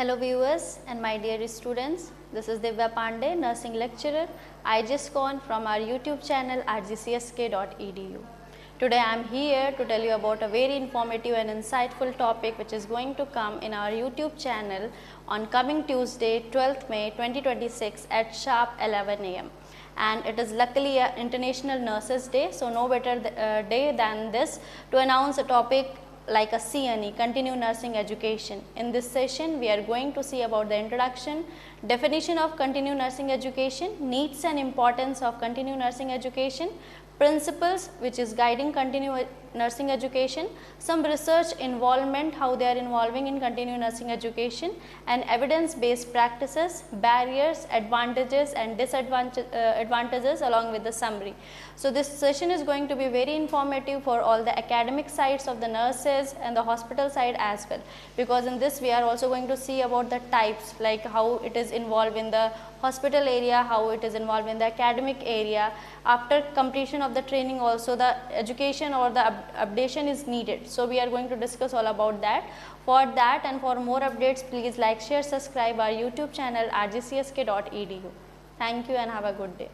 Hello viewers and my dear students, this is Divya Pandey, nursing lecturer, IGSCon from our YouTube channel rgcsk.edu. Today I am here to tell you about a very informative and insightful topic which is going to come in our YouTube channel on coming Tuesday 12th May 2026 at sharp 11 am. And it is luckily a International Nurses Day, so no better day than this to announce a topic like a CNE, Continuing Nursing Education. In this session, we are going to see about the introduction, definition of continuing nursing education, needs and importance of continuing nursing education, principles which is guiding continuing nursing education, some research involvement, how they are involving in continuing nursing education, and evidence-based practices, barriers, advantages and disadvantages along with the summary. So this session is going to be very informative for all the academic sides of the nurses and the hospital side as well, because in this we are also going to see about the types, like how it is involved in the hospital area, how it is involved in the academic area. After completion of the training also the education or the updation is needed. So we are going to discuss all about that. For that and for more updates, please like, share, subscribe our YouTube channel rgcsk.edu. Thank you and have a good day.